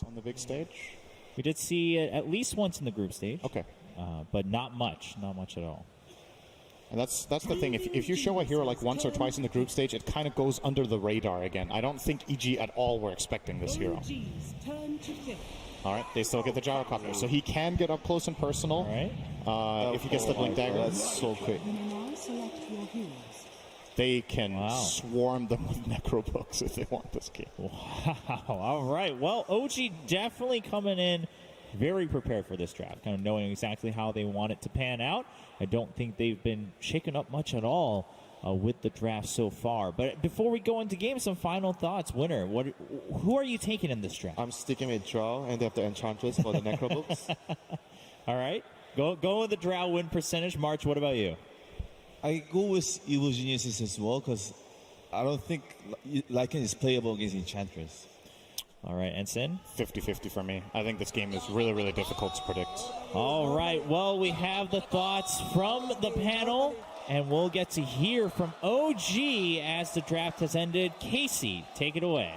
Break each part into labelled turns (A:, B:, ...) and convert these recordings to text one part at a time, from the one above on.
A: On the big stage?
B: We did see it at least once in the group stage.
A: Okay.
B: But not much at all.
A: And that's the thing. If you show a hero like once or twice in the group stage, it kind of goes under the radar again. I don't think EG at all were expecting this hero. All right, they still get the gyrocopter, so he can get up close and personal.
B: All right.
A: If he gets the blink dagger.
C: That's so quick.
A: They can swarm them with necrobooks if they want this game.
B: Wow. All right. Well, OG definitely coming in very prepared for this draft, kind of knowing exactly how they want it to pan out. I don't think they've been shaken up much at all with the draft so far. But before we go into game, some final thoughts. Winner, who are you taking in this draft?
C: I'm sticking with Drow and they have the Enchantress for the necrobooks.
B: All right. Go with the Drow win percentage. March, what about you?
D: I go with Evil Geniuses as well because I don't think Lycan is playable against Enchantress.
B: All right, and Sin?
A: 50-50 for me. I think this game is really, really difficult to predict.
B: All right, well, we have the thoughts from the panel, and we'll get to hear from OG as the draft has ended. Casey, take it away.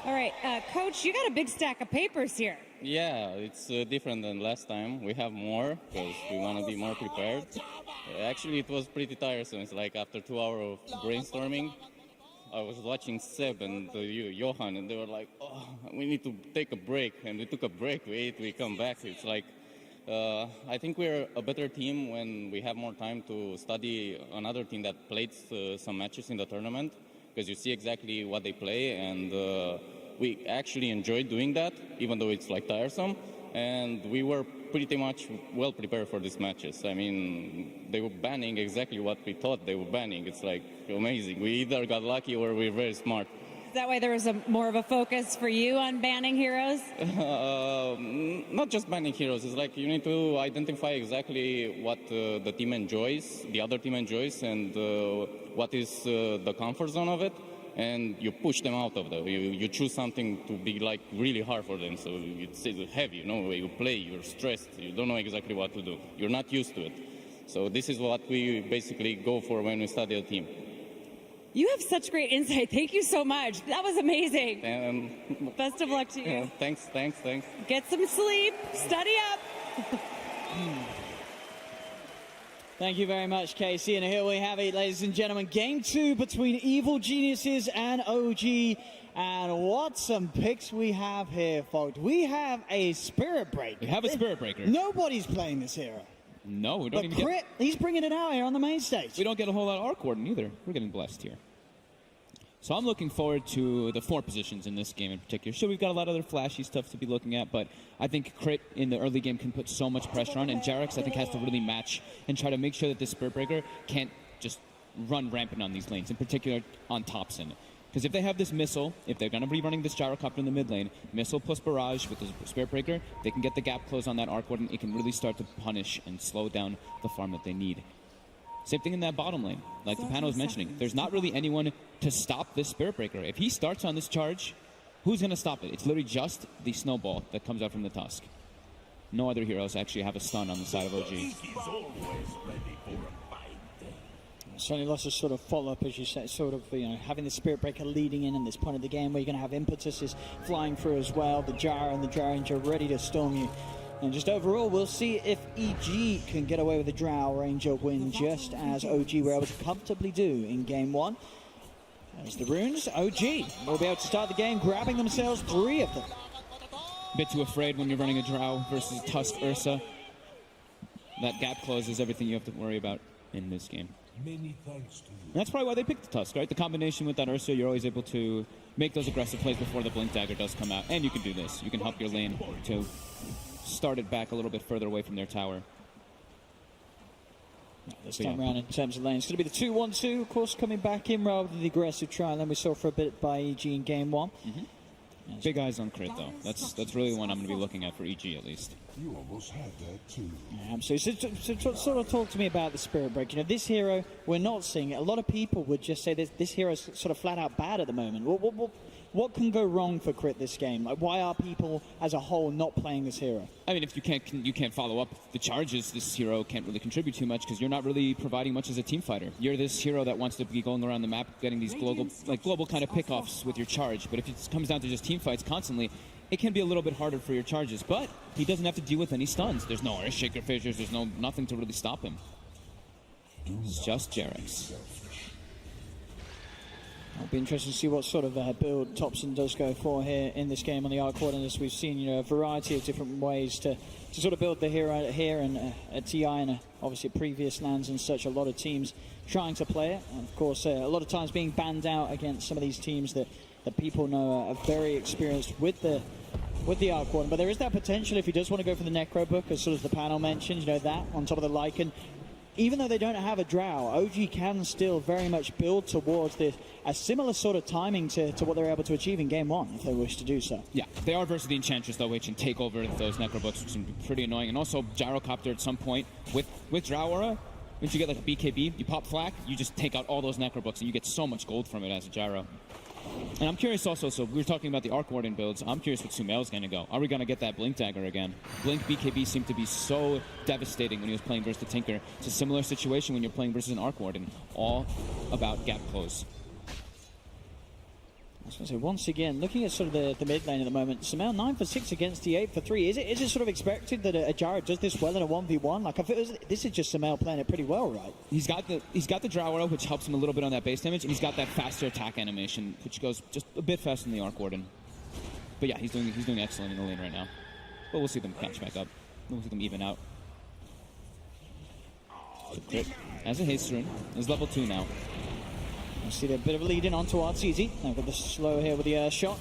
E: All right, Coach, you got a big stack of papers here.
F: Yeah, it's different than last time. We have more because we want to be more prepared. Actually, it was pretty tiresome. It's like after 2 hours of brainstorming, I was watching Seb and Johan, and they were like, oh, we need to take a break. And we took a break, we come back. It's like, I think we're a better team when we have more time to study another team that played some matches in the tournament, because you see exactly what they play, and we actually enjoyed doing that, even though it's like tiresome. And we were pretty much well prepared for these matches. I mean, they were banning exactly what we thought they were banning. It's like amazing. We either got lucky or we're very smart.
E: Is that why there was more of a focus for you on banning heroes?
F: Not just banning heroes. It's like you need to identify exactly what the team enjoys, the other team enjoys, and what is the comfort zone of it. And you push them out of that. You choose something to be like really hard for them. So it's heavy, you know, you play, you're stressed, you don't know exactly what to do. You're not used to it. So this is what we basically go for when we study a team.
E: You have such great insight. Thank you so much. That was amazing. Best of luck to you.
F: Thanks.
E: Get some sleep, study up.
G: Thank you very much, Casey. And here we have it, ladies and gentlemen. Game 2 between Evil Geniuses and OG. And what some picks we have here, folks. We have a Spirit Breaker.
H: We have a Spirit Breaker.
G: Nobody's playing this hero.
H: No, we don't
G: but
H: even
G: Crit, he's bringing it out here on the main stage.
H: We don't get a whole lot of Arc Warden either. We're getting blessed here. So I'm looking forward to the 4 positions in this game in particular. Sure, we've got a lot of other flashy stuff to be looking at, but I think Crit in the early game can put so much pressure on, and Jarex, I think, has to really match and try to make sure that this Spirit Breaker can't just run rampant on these lanes, in particular on Thompson. Because if they have this missile, if they're going to be running this gyrocopter in the mid lane, missile plus barrage with the Spirit Breaker, they can get the gap closed on that Arc Warden. It can really start to punish and slow down the farm that they need. Same thing in that bottom lane. Like the panel was mentioning, there's not really anyone to stop this Spirit Breaker. If he starts on this charge, who's going to stop it? It's literally just the snowball that comes out from the Tusk. No other heroes actually have a stun on the side of OG.
G: Certainly lots of sort of follow-up, as you said, sort of, you know, having the Spirit Breaker leading in this point of the game where you're going to have impetuses flying through as well, the Jar and the Jar Ranger ready to storm you. And just overall, we'll see if EG can get away with the Drow Ranger win, just as OG were able to comfortably do in Game 1. As the runes, OG will be able to start the game, grabbing themselves 3 of them.
H: A bit too afraid when you're running a Drow versus Tusk Ursa. That gap close is everything you have to worry about in this game.
I: Many thanks to you.
H: And that's probably why they picked the Tusk, right? The combination with that Ursa, you're always able to make those aggressive plays before the Blink Dagger does come out. And you can do this. You can help your lane to start it back a little bit further away from their tower.
G: This time around in terms of lane, it's going to be the 2-1-2, of course, coming back in rather than the aggressive trial lane we saw for a bit by EG in Game 1.
H: Big eyes on Crit, though. That's really the one I'm going to be looking at for EG, at least.
I: You almost had that, too.
G: Yeah, absolutely. So sort of talk to me about the Spirit Break. You know, this hero, we're not seeing it. A lot of people would just say this hero is sort of flat out bad at the moment. What can go wrong for Crit this game? Like, why are people as a whole not playing this hero?
H: I mean, if you can't follow up the charges, this hero can't really contribute too much because you're not really providing much as a team fighter. You're this hero that wants to be going around the map, getting these global kind of pickoffs with your charge. But if it comes down to just team fights constantly, it can be a little bit harder for your charges, but he doesn't have to deal with any stuns. There's no Earth Shaker fissures, there's nothing to really stop him. It's just Jarex.
G: It'll be interesting to see what sort of build Topson does go for here in this game on the Arc Coordinates. We've seen, a variety of different ways to sort of build the hero here, and at TI and obviously previous lands and such, a lot of teams trying to play it. And of course, a lot of times being banned out against some of these teams that people know are very experienced with the Arc Coordinate. But there is that potential if he does want to go for the Necro Book, as sort of the panel mentioned, that on top of the Lycan. Even though they don't have a Drow, OG can still very much build towards a similar sort of timing to what they were able to achieve in Game 1, if they wish to do so.
H: Yeah, they are versus the Enchantress, though, which can take over those Necrobooks, which can be pretty annoying. And also, Gyrocopter at some point, with Drow Aura, once you get like a BKB, you pop Flak, you just take out all those Necrobooks, and you get so much gold from it as a Gyro. And I'm curious also, so we were talking about the Arc Warden builds, I'm curious what Sumail's going to go. Are we going to get that Blink Dagger again? Blink BKB seemed to be so devastating when he was playing versus the Tinker. It's a similar situation when you're playing versus an Arc Warden. All about gap close.
G: I was going to say, once again, looking at sort of the mid lane at the moment, Sumail 9 for 6 against the 8 for 3. Is it sort of expected that a Gyro does this well in a 1v1? Like, I feel this is just Sumail playing it pretty well, right?
H: He's got the Drow Arrow, which helps him a little bit on that base damage, and he's got that faster attack animation, which goes just a bit faster than the Arc Warden. But yeah, he's doing excellent in the lane right now. But we'll see them catch back up. We'll see them even out. Crit as a haste rune. Is level 2 now.
G: I see a bit of a lead in onto Arteezy. They've got the slow here with the Earth Shot.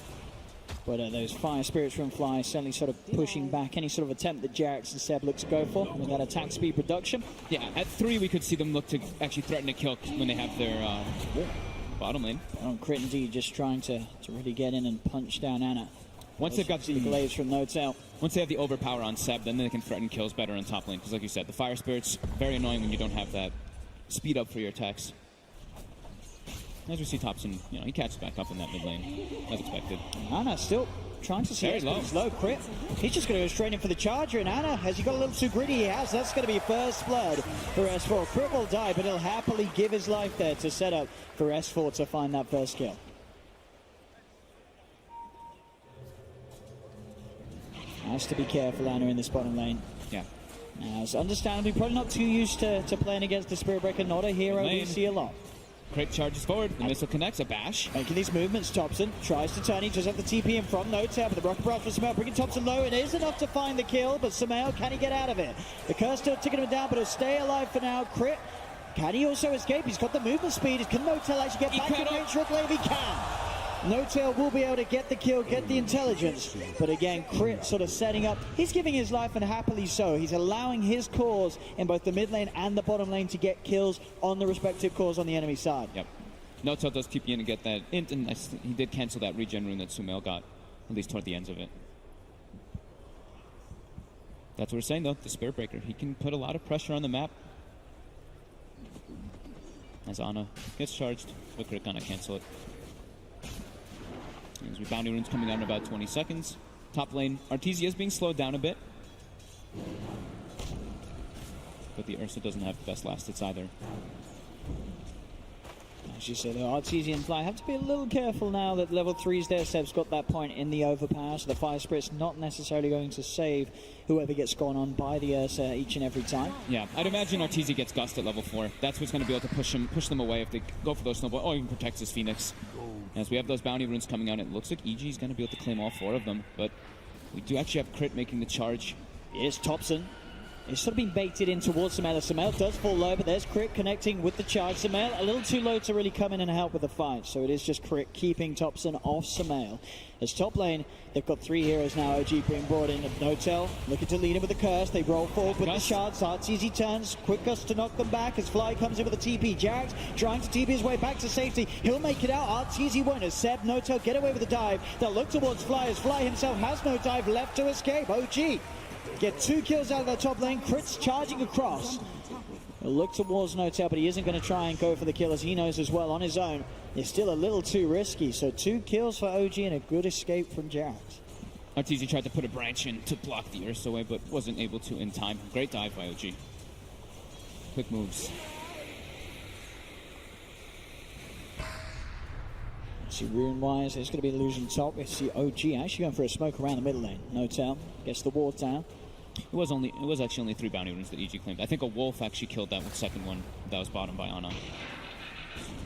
G: But those Fire Spirits from Fly certainly sort of pushing back any sort of attempt that Jarex and Seb look to go for with that attack speed reduction.
H: Yeah, at 3 we could see them look to actually threaten to kill when they have their bottom lane.
G: Crit indeed just trying to really get in and punch down Ana.
H: Once they've got the
G: Glaives from Notel.
H: Once they have the overpower on Seb, then they can threaten kills better on top lane. Because like you said, the Fire Spirits, very annoying when you don't have that speed up for your attacks. As we see Topson, he catches back up in that mid lane, as expected.
G: Ana still trying to see
H: very low.
G: He's low. Crit. He's just going to go straight in for the charger, and Ana, has he got a little too greedy? He has. That's going to be first blood for S4. Crit will die, but he'll happily give his life there to set up for S4 to find that first kill. Has to be careful, Ana, in this bottom lane.
H: Yeah.
G: As understandably, probably not too used to playing against the Spirit Breaker. Not a hero we see a lot.
H: Crit charges forward, the missile connects, a bash.
G: Making these movements, Topson tries to turn, he does have the TP in from Notel, but the Rocket Barrage for Sumail, bringing Topson low, it is enough to find the kill, but Sumail, can he get out of it? The curse still ticking him down, but he'll stay alive for now. Crit, can he also escape? He's got the movement speed, can Notel actually get back in range for a glaive? He can! Notel will be able to get the kill, get the intelligence, but again, Crit sort of setting up. He's giving his life, and happily so. He's allowing his cores in both the mid lane and the bottom lane to get kills on the respective cores on the enemy side.
H: Yep. Notel does TP in and get that int, and he did cancel that regen rune that Sumail got, at least toward the ends of it. That's what we're saying, though. The Spirit Breaker, he can put a lot of pressure on the map. As Ana gets charged, but Crit gonna cancel it. As we bounty runes coming down in about 20 seconds. Top lane, Arteezy is being slowed down a bit. But the Ursa doesn't have the best last hits either.
G: As you said, the Arteezy and Fly have to be a little careful now that level 3's there. Seb's got that point in the overpower, so the Fire Spirit's not necessarily going to save whoever gets gone on by the Ursa each and every time.
H: Yeah, I'd imagine Arteezy gets Gust at level 4. That's what's going to be able to push them away if they go for those snowballs. Oh, he protects his Phoenix. As we have those bounty runes coming out, it looks like EG is going to be able to claim all 4 of them, but we do actually have Crit making the charge.
G: Here's Topson. It's sort of been baited in towards Sumail. Sumail does fall low, but there's Crit connecting with the charge. Sumail a little too low to really come in and help with the fight, so it is just Crit keeping Topson off Sumail. As top lane, they've got 3 heroes now. OG being brought in. Notel looking to lead him with the curse. They roll forward with the shards. Arteezy turns. Quick Gust to knock them back as Fly comes in with a TP. Jarex trying to TP his way back to safety. He'll make it out. Arteezy won't. As Seb, Notel get away with the dive. They'll look towards Fly as Fly himself has no dive left to escape. OG get 2 kills out of their top lane. Crit's charging across. He'll look towards Notel, but he isn't going to try and go for the kill, as he knows as well on his own. It's still a little too risky. So 2 kills for OG and a good escape from Jarex.
H: Arteezy tried to put a branch in to block the Ursa away, but wasn't able to in time. Great dive by OG. Quick moves.
G: See, rune-wise, it's going to be losing top. We see OG actually going for a smoke around the middle lane. No tell. Gets the ward down.
H: It was actually only 3 bounty runes that EG claimed. I think a wolf actually killed that with second one that was bottom by Ana.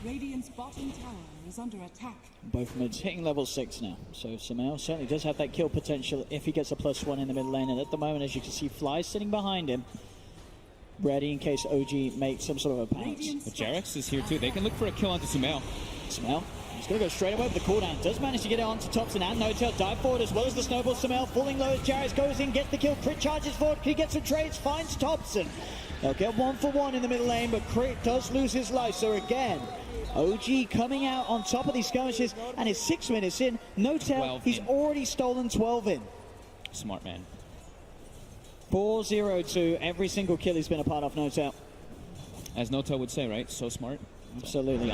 J: Radiant's bottom tower is under attack.
G: Both mids hitting level 6 now. So Sumail certainly does have that kill potential if he gets a +1 in the mid lane. And at the moment, as you can see, Fly sitting behind him, ready in case OG makes some sort of a pounce.
H: But Jarex is here too. They can look for a kill onto Sumail.
G: Sumail, he's going to go straight away with the cooldown. Does manage to get it onto Thompson and No-Tail. Dive forward as well as the snowball. Sumail falling low as Jarex goes in, gets the kill. Crit charges forward. He gets some trades, finds Thompson. They'll get 1-for-1 in the middle lane, but Crit does lose his life. So again, OG coming out on top of these skirmishes, and it's 6 minutes in. No-Tail, he's already stolen 12 in.
H: Smart man.
G: 4-0-2. Every single kill he's been a part of, No-Tail.
H: As No-Tail would say, right? So smart.
G: Absolutely.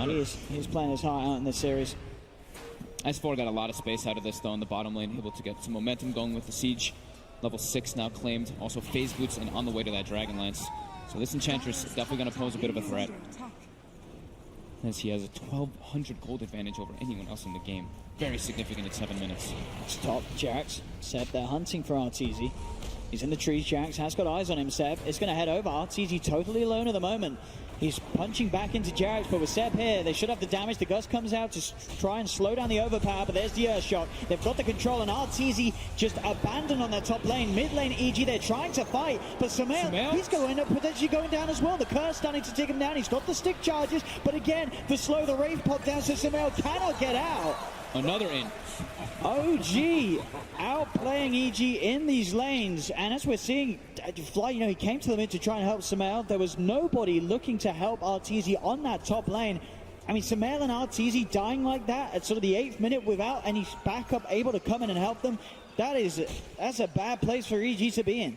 G: He's playing his heart out in this series.
H: S4 got a lot of space out of this, though, in the bottom lane. Able to get some momentum going with the siege. Level 6 now claimed. Also phase boots and on the way to that Dragon Lance. So this Enchantress is definitely going to pose a bit of a threat, as he has a 1,200 gold advantage over anyone else in the game. Very significant at 7 minutes.
G: Top Jax. Seb, they're hunting for RTZ. He's in the trees. Jax has got eyes on him, Seb. It's going to head over. RTZ totally alone at the moment. He's punching back into Jarex, but with Seb here, they should have the damage. The Gust comes out to try and slow down the overpower, but there's the Earthshock. They've got the control, and RTZ just abandoned on their top lane. Mid lane EG, they're trying to fight, but Sumail, he's going to end up potentially going down as well. The Curse starting to take him down. He's got the stick charges, but again, to slow the Rave Pop down, so Sumail cannot get out.
H: Another in.
G: OG outplaying EG in these lanes, and as we're seeing, Fly, he came to the mid to try and help Sumail. There was nobody looking to help RTZ on that top lane. I mean, Sumail and RTZ dying like that at sort of the 8th minute without any backup able to come in and help them. That's a bad place for EG to be in.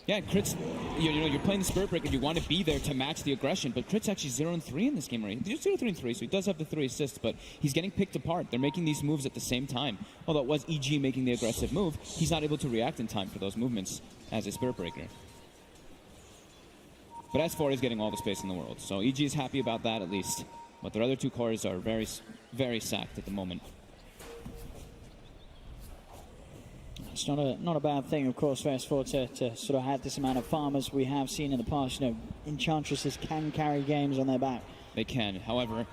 H: Yeah, Crit's, you're playing the Spirit Breaker, you want to be there to match the aggression, but Crit's actually 0-3 in this game already. He's 0-3-3, so he does have the 3 assists, but he's getting picked apart. They're making these moves at the same time. Although it was EG making the aggressive move, he's not able to react in time for those movements as a Spirit Breaker. But S4 is getting all the space in the world, so EG is happy about that at least. But their other 2 cores are very, very sacked at the moment.
G: It's not a bad thing, of course, for S4 to sort of have this amount of farmers. We have seen in the past, Enchantresses can carry games on their back.
H: They can. However,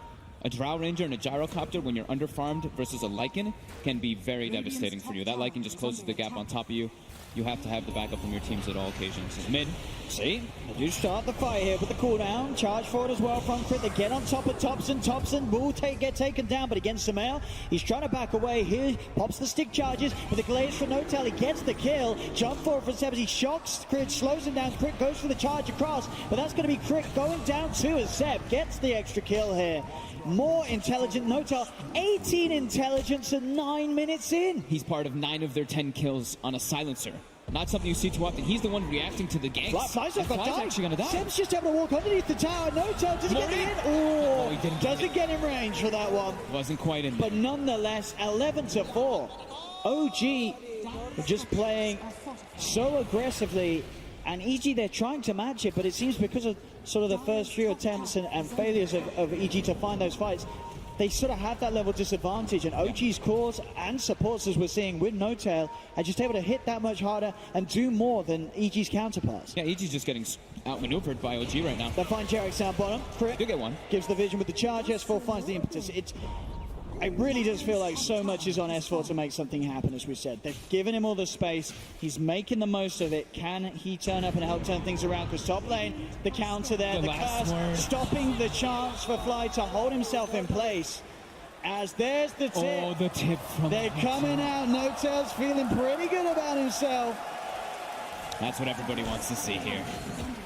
H: a Drow Ranger and a Gyrocopter, when you're underfarmed versus a Lycan, can be very devastating for you. That Lycan just closes the gap on top of you. You have to have the backup from your teams at all occasions. Mid.
G: See, they do start the fight here with the cooldown. Charge forward as well from Crit. They get on top of Thompson. Thompson will get taken down, but against Sumail, he's trying to back away. Here, pops the stick charges with the glaze for No-Tail. He gets the kill. Jump forward for Seb. He shocks Crit, slows him down. Crit goes for the charge across, but that's going to be Crit going down too as Seb gets the extra kill here. More intelligent No-Tail, 18 intelligence and 9 minutes in.
H: He's part of 9 of their 10 kills on a silencer. Not something you see too often. He's the one reacting to the ganks.
G: Fly's
H: actually going to die.
G: Seb's just able to walk underneath the tower. No-Tail doesn't get in. Oh,
H: he didn't
G: doesn't get in range for that one.
H: Wasn't quite in there.
G: But nonetheless, 11-4. OG just playing so aggressively, and EG, they're trying to match it, but it seems because of sort of the first few attempts and failures of EG to find those fights, they sort of have that level disadvantage, and OG's cores and supports, as we're seeing with No-Tail, are just able to hit that much harder and do more than EG's counterparts.
H: Yeah, EG's just getting outmaneuvered by OG right now.
G: They find Jarex down bottom. Crit
H: do get one.
G: Gives the vision with the charge. S4 finds the impetus. It really does feel like so much is on S4 to make something happen, as we said. They've given him all the space. He's making the most of it. Can he turn up and help turn things around? Because top lane, the counter there, the curse, stopping the chance for Fly to hold himself in place. As there's the tip.
H: Oh, the tip from
G: They're coming out. No-Tail's feeling pretty good about himself.
H: That's what everybody wants to see here.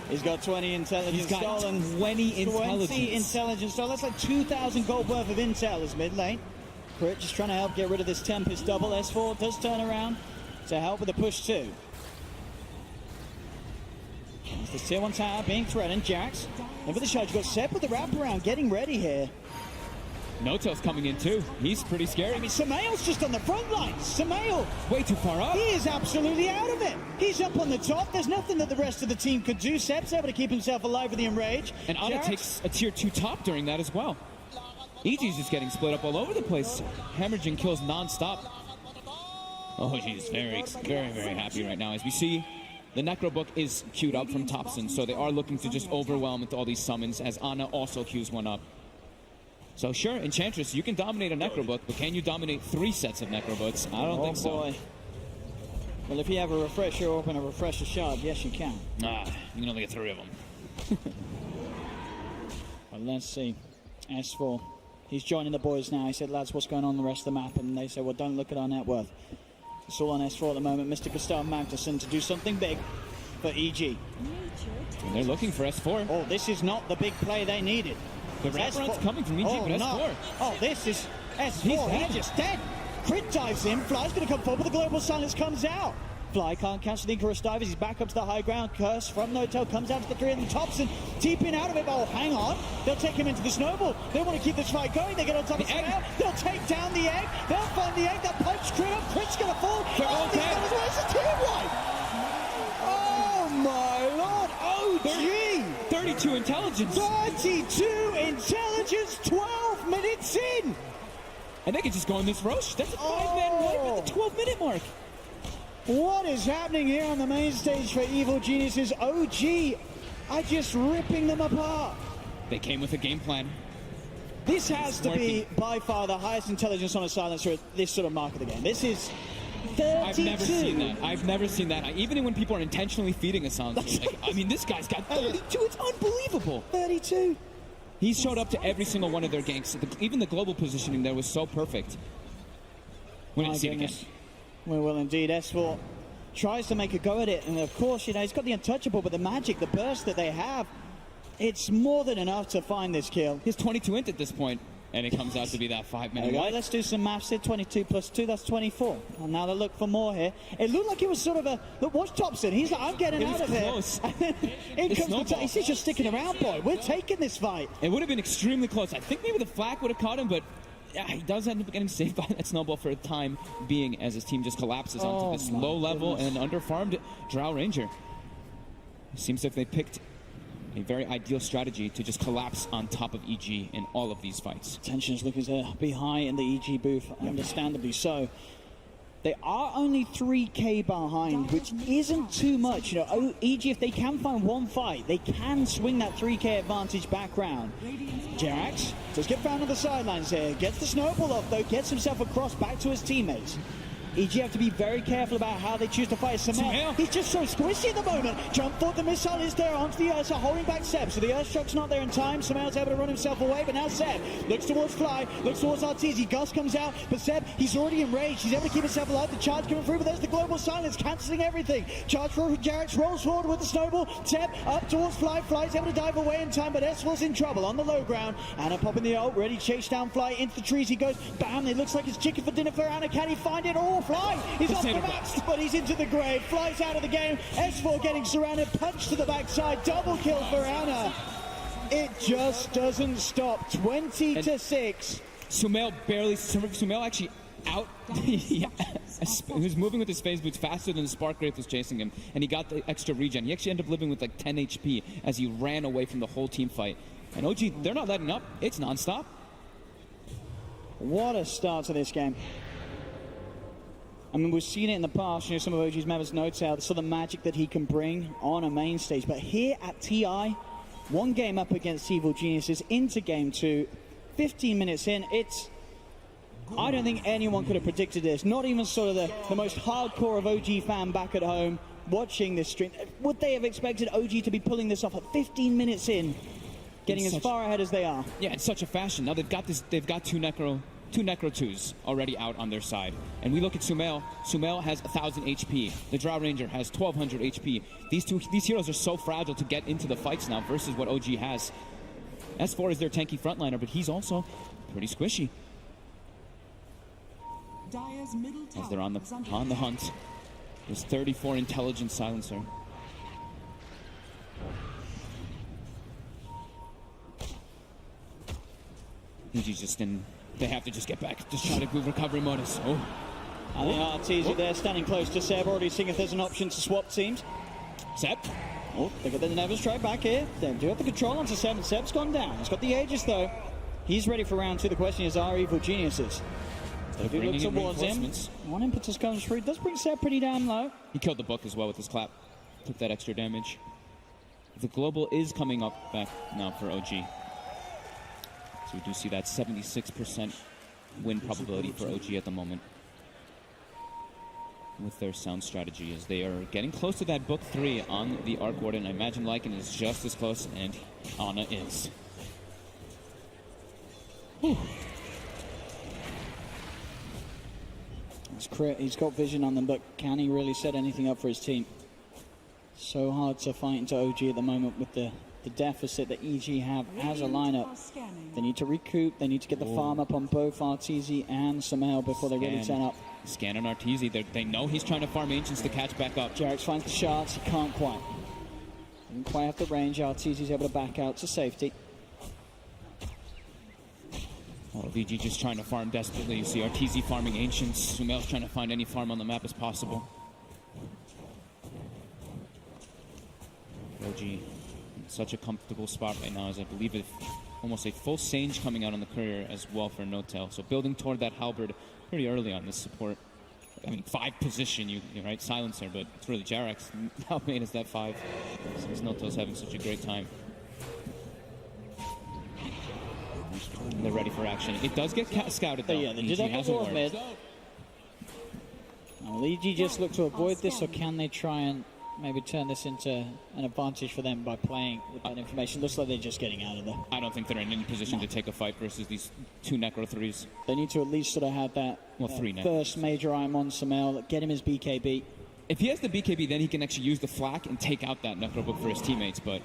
G: He's got 20 intelligence
H: He's got
G: stolen.
H: 20 intelligence.
G: 20 intelligence stolen. That's like 2,000 gold worth of intel as mid lane. Crit just trying to help get rid of this Tempest double. S4 does turn around to help with the push too. There's the tier 1 tower being threatened. Jax. And for the charge, you've got Seb with the wraparound getting ready here.
H: No-Tail's coming in too. He's pretty scary.
G: I mean, Sumail's just on the front line. Sumail.
H: Way too far up.
G: He is absolutely out of it. He's up on the top. There's nothing that the rest of the team could do. Seb's able to keep himself alive with the enrage.
H: And Ana takes a tier 2 top during that as well. EG's just getting split up all over the place. Hemorrhaging kills non-stop. OG is very, very, very happy right now. As we see, the Necro Book is queued up from Thompson, so they are looking to just overwhelm with all these summons, as Ana also queues one up. So sure, Enchantress, you can dominate a Necro Book, but can you dominate 3 sets of Necro Books? I don't think so.
G: Boy. Well, if you have a refresher orb and a refresher shard, yes, you can.
H: You can only get 3 of them.
G: Well, let's see. S4. He's joining the boys now. He said, lads, what's going on the rest of the map? And they said, well, don't look at our net worth. It's all on S4 at the moment. Mr. Gustav Magnuson to do something big for EG.
H: And they're looking for S4.
G: Oh, this is not the big play they needed.
H: The red run's coming from EG, but S4.
G: No. Oh, this is S4. They're just dead. Crit dives in. Fly's going to come forward, but the global silence comes out. Fly can't catch the Icarus divers. He's back up to the high ground. Curse from the hotel comes out to the 3 and Thompson TPing out of it. Oh, hang on. They'll take him into the snowball. They want to keep this fight going. They get on top of the egg. They'll take down the egg. They'll find the egg. They'll punch Crit up. Crit's going to fall.
H: They're all dead.
G: Where's the team wipe? Oh, my Lord. OG.
H: 32 intelligence.
G: 32 intelligence. 12 minutes in.
H: And they can just go in this Roche. That's a 5-man wipe at the 12-minute mark.
G: What is happening here on the main stage for Evil Geniuses? OG are just ripping them apart.
H: They came with a game plan.
G: This has to be by far the highest intelligence on a silencer at this sort of mark of the game. This is 32.
H: I've never seen that. I've never seen that. Even when people are intentionally feeding a silencer. I mean, this guy's got 32. It's unbelievable.
G: 32.
H: He showed up to every single one of their ganks. Even the global positioning there was so perfect. We didn't see it again.
G: We will indeed. S4 tries to make a go at it, and of course, you know, he's got the untouchable, but the magic, the burst that they have, it's more than enough to find this kill.
H: He's 22 int at this point, and it comes out to be that 5-man wipe.
G: Let's do some maths here. 22 plus 2, that's 24. And now they look for more here. It looked like it was sort of a... Look, watch Thompson. He's like, I'm getting out of
H: close.
G: here. In comes the... He's just sticking around, boy. We're taking this fight.
H: It would have been extremely close. I think maybe the flak would have caught him, but... Yeah, he does end up getting saved by that snowball for a time being, as his team just collapses onto this low level and under-farmed Drow Ranger. It seems like they picked a very ideal strategy to just collapse on top of EG in all of these fights.
G: Tension's looking to be high in the EG booth, understandably so. They are only 3k behind, which isn't too much. You know, EG, if they can find one fight, they can swing that 3k advantage back round. Jerax does get found on the sidelines here. Gets the snowball off, though. Gets himself across back to his teammates. EG have to be very careful about how they choose to fight Samel. He's just so squishy at the moment. Jump forward, the missile is there onto the Ursa, holding back Seb. So the Earthshock's not there in time. Samel's able to run himself away, but now Seb looks towards Fly, looks towards Arteezy. Gus comes out, but Seb, he's already enraged. He's able to keep himself alive. The charge coming through, but there's the global silence, cancelling everything. Charge for Jarrett, rolls forward with the snowball. Seb up towards Fly. Fly's able to dive away in time, but S4's in trouble on the low ground. Anna popping the ult, ready to chase down Fly into the trees. He goes, bam, it looks like it's chicken for dinner for Anna. Can he find it? Oh, Fly! He's off the max, but he's into the grave. Flies out of the game. S4 getting surrounded. Punch to the backside. Double kill for Anna. It just doesn't stop. 20-6.
H: Sumail actually out. He was moving with his phase boots faster than the Spark Wraith was chasing him, and he got the extra regen. He actually ended up living with like 10 HP as he ran away from the whole team fight. And OG, they're not letting up. It's non-stop.
G: What a start to this game. I mean, we've seen it in the past, you know, some of OG's members notes out, the sort of magic that he can bring on a main stage. But here at TI, one game up against Evil Geniuses into game 2, 15 minutes in, I don't think anyone could have predicted this. Not even sort of the most hardcore of OG fan back at home watching this stream. Would they have expected OG to be pulling this off at 15 minutes in, getting as far ahead as they are?
H: Yeah, in such a fashion. Now they've got two Necro 2s already out on their side. And we look at Sumail. Sumail has 1,000 HP. The Drow Ranger has 1,200 HP. These heroes are so fragile to get into the fights now versus what OG has. S4 is their tanky frontliner, but he's also pretty squishy. As they're on the hunt. There's 34 intelligence silencer. EG's just in. They have to just get back. Just try to move recovery modus. Oh.
G: And the Arteezy there standing close to Seb, already seeing if there's an option to swap teams.
H: Seb.
G: Oh, they get the Nevers straight back here. They do have the control onto Seb, and Seb's gone down. He's got the Aegis though. He's ready for round 2. The question is, are Evil Geniuses? They do look towards him. One impetus comes through. Does bring Seb pretty damn low.
H: He killed the book as well with his clap. Took that extra damage. The global is coming up back now for OG. So we do see that 76% win probability for OG at the moment. With their sound strategy, as they are getting close to that book 3 on the Arc Warden. I imagine Lycan is just as close, and Ana is. Whew.
G: He's got vision on them, but can he really set anything up for his team? So hard to fight into OG at the moment with the deficit that EG have as a lineup. They need to recoup. They need to get the farm up on both Arteezy and Samel before they really turn up.
H: Scan on Arteezy. They know he's trying to farm Ancients to catch back up.
G: Jarex finds the shards. He can't quite. Didn't quite have the range. Arteezy's able to back out to safety.
H: Oh, VG just trying to farm desperately. You see Arteezy farming Ancients. Sumel's trying to find any farm on the map as possible. OG in such a comfortable spot right now, as I believe it almost a full Sage coming out on the courier as well for No-Tail. So building toward that halberd pretty early on this support. I mean, 5 position, you're right, silencer, but it's really Jarex now made as that 5 since No-Tail's having such a great time. And they're ready for action. It does get scouted though.
G: Yeah, they did have a ward mid. Now, will EG just look to avoid this, or can they try and maybe turn this into an advantage for them by playing with that information? Looks like they're just getting out of there.
H: I don't think they're in any position to take a fight versus these 2 Necro 3s.
G: They need to at least sort of have that
H: 3
G: first major item on Samel, get him his BKB.
H: If he has the BKB, then he can actually use the flak and take out that Necro book for his teammates, but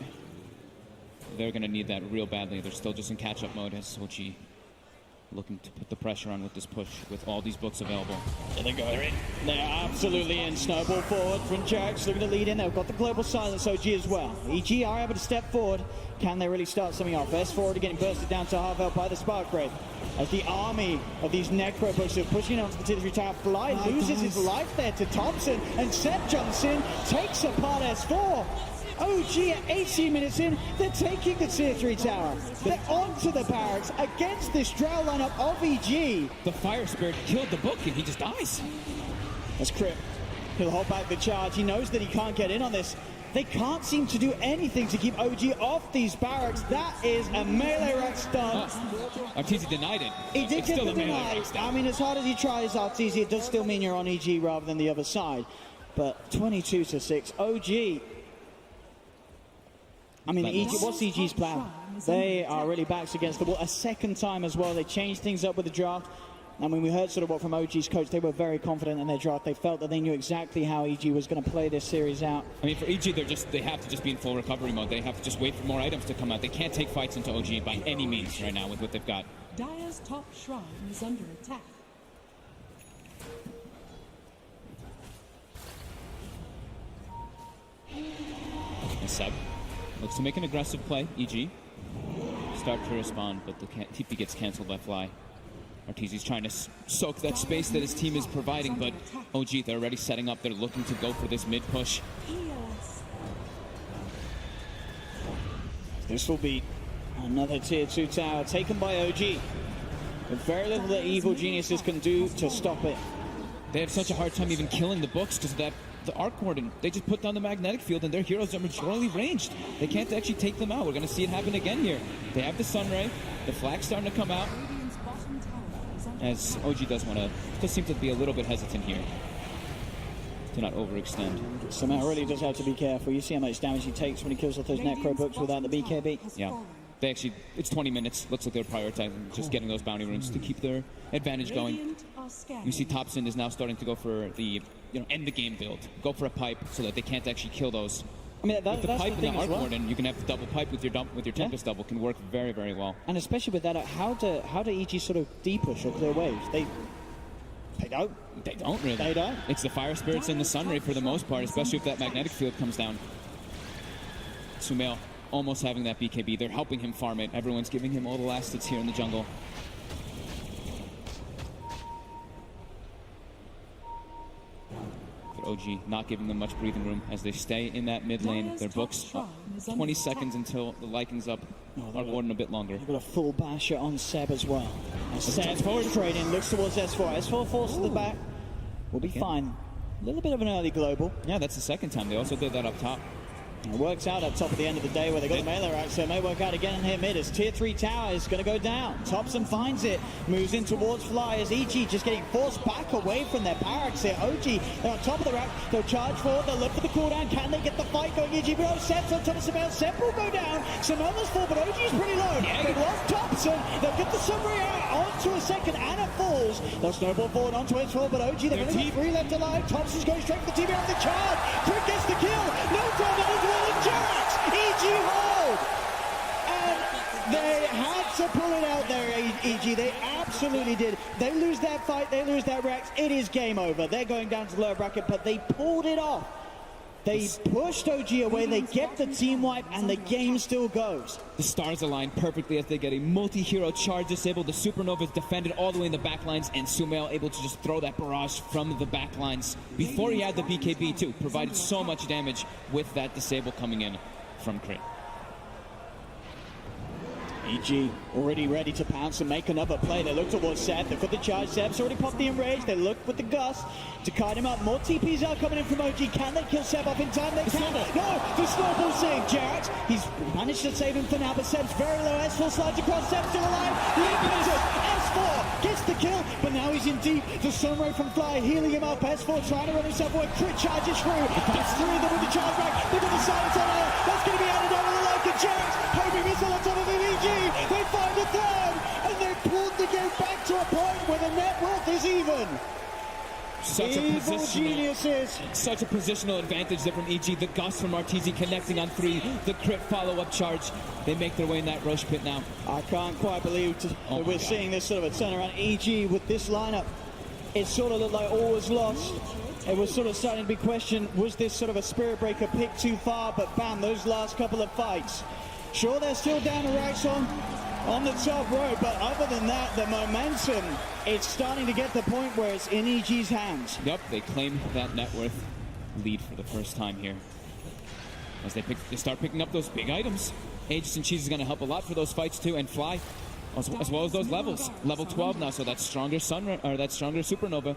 H: they're going to need that real badly. They're still just in catch-up mode as OG looking to put the pressure on with this push with all these books available.
G: There they go. They're in. They're absolutely in. Snowball forward from Jarex looking to lead in. They've got the global silence OG as well. EG are able to step forward. Can they really start something off? Best forward getting bursted down to Harvell by the Spark Wraith. As the army of these Necro books are pushing onto the tier 3 tower, Fly loses his life there to Thompson, and Seb jumps in, takes apart S4. OG at 18 minutes in, they're taking the tier 3 tower. They're onto the barracks against this Drow lineup of EG.
H: The Fire Spirit killed the book and he just dies.
G: That's Crip. He'll hold back the charge. He knows that he can't get in on this. They can't seem to do anything to keep OG off these barracks. That is a melee rack stun.
H: Arteezy denied it.
G: He did get the deny. I mean, as hard as he tries Arteezy, it does still mean you're on EG rather than the other side. But 22-6, OG. I mean, EG, what's EG's plan? They are really backs against the wall. A second time as well. They changed things up with the draft. And when we heard sort of what from OG's coach, they were very confident in their draft. They felt that they knew exactly how EG was going to play this series out.
H: I mean, for EG, they have to just be in full recovery mode. They have to just wait for more items to come out. They can't take fights into OG by any means right now with what they've got.
J: Dire's top shrine is under attack.
H: And Seb looks to make an aggressive play. EG start to respond, but the TP gets canceled by Fly. Arteezy's trying to soak that space that his team is providing, but OG, they're already setting up. They're looking to go for this mid push.
G: This will be another tier 2 tower taken by OG. With very little that Evil Geniuses can do to stop it.
H: They have such a hard time even killing the books because of that. The Arc Warden, they just put down the magnetic field and their heroes are majorly ranged. They can't actually take them out. We're going to see it happen again here. They have the Sunray. The flag's starting to come out. As OG does want to, just seems to be a little bit hesitant here to not overextend.
G: Samel really does have to be careful. You see how much damage he takes when he kills off those Necro books without the BKB.
H: Yeah. They actually, it's 20 minutes. Looks like they're prioritizing just getting those bounty runes to keep their advantage going. You see Thompson is now starting to go for the, end the game build. Go for a pipe so that they can't actually kill those.
G: I mean,
H: with the pipe and the Arc Warden, you can have the double pipe with your Tempest double. Can work very, very well.
G: And especially with that, how do EG sort of de-push or clear waves? They don't.
H: They don't really.
G: They don't.
H: It's the Fire Spirits and the Sunray for the most part, especially if that magnetic field comes down. Sumail almost having that BKB. They're helping him farm it. Everyone's giving him all the last hits here in the jungle. OG, not giving them much breathing room as they stay in that mid lane. Their books, 20 seconds until the Liking's up. Are Gordon a bit longer.
G: They've got a full basher on Seb as well. As Seb forward trading, looks towards S4. S4 falls to the back. We'll be fine. A little bit of an early global.
H: Yeah, that's the second time. They also did that up top.
G: It works out up top at the end of the day where they got the melee rack, so it may work out again here mid as tier 3 tower is going to go down. Thompson finds it, moves in towards Fly as EG just getting forced back away from their barracks here. OG, they're on top of the rack, they'll charge forward, they'll look for the cooldown. Can they get the fight going? EG, but Seb's on top of Samel. Seb will go down. Samel's full, but OG's pretty low. They've lost Thompson. They'll get the summary out onto a second, and it falls. They'll snowball forward onto S4, but OG, they've only got 3 left alive. Thompson's going straight for the TV off the charge. Quick gets the kill. No time as well as Jarrett. EG hold! And they had to pull it out there, EG. They absolutely did. They lose that fight, they lose that Rex. It is game over. They're going down to the lower bracket, but they pulled it off. They pushed OG away, they get the team wipe, and the game still goes.
H: The stars align perfectly as they get a multi-hero charge disabled. The Supernova is defended all the way in the backlines, and Sumail able to just throw that barrage from the backlines before he had the BKB too. Provided so much damage with that disable coming in from Crit.
G: EG already ready to pounce and make another play. They look towards Seb. They've got the charge. Seb's already popped the enrage. They look with the gust to kite him up. More TPs are coming in from OG. Can they kill Seb off in time? They can. No, the snowball save. Jarrett, he's managed to save him for now, but Seb's very low. S4 slides across. Seb's still alive. S4 gets the kill, but now he's in deep. The sunray from Fly healing him up. S4 trying to run himself away. Crit charges through. Gets 3 of them with the charge back. They've got the silence on there. That's going to be added over the like of Jarrett. Hoping missile on top of him. EG. They find a third, and they pulled the game back to a point where the net worth is even.
H: Such a positional advantage there from EG. The gust from Arteezy connecting on 3. The crit follow-up charge. They make their way in that rush pit now.
G: I can't quite believe that we're seeing this sort of a turnaround. EG with this lineup, it sort of looked like all was lost. It was sort of starting to be questioned, was this sort of a spirit breaker pick too far? But bam, those last couple of fights. Sure, they're still down to racks on the top row, but other than that, the momentum, it's starting to get the point where it's in EG's hands.
H: Yep, they claim that net worth lead for the first time here. As they start picking up those big items. Aegis and Cheese is going to help a lot for those fights too, and Fly, as well as those levels. Level 12 now, so that stronger that stronger Supernova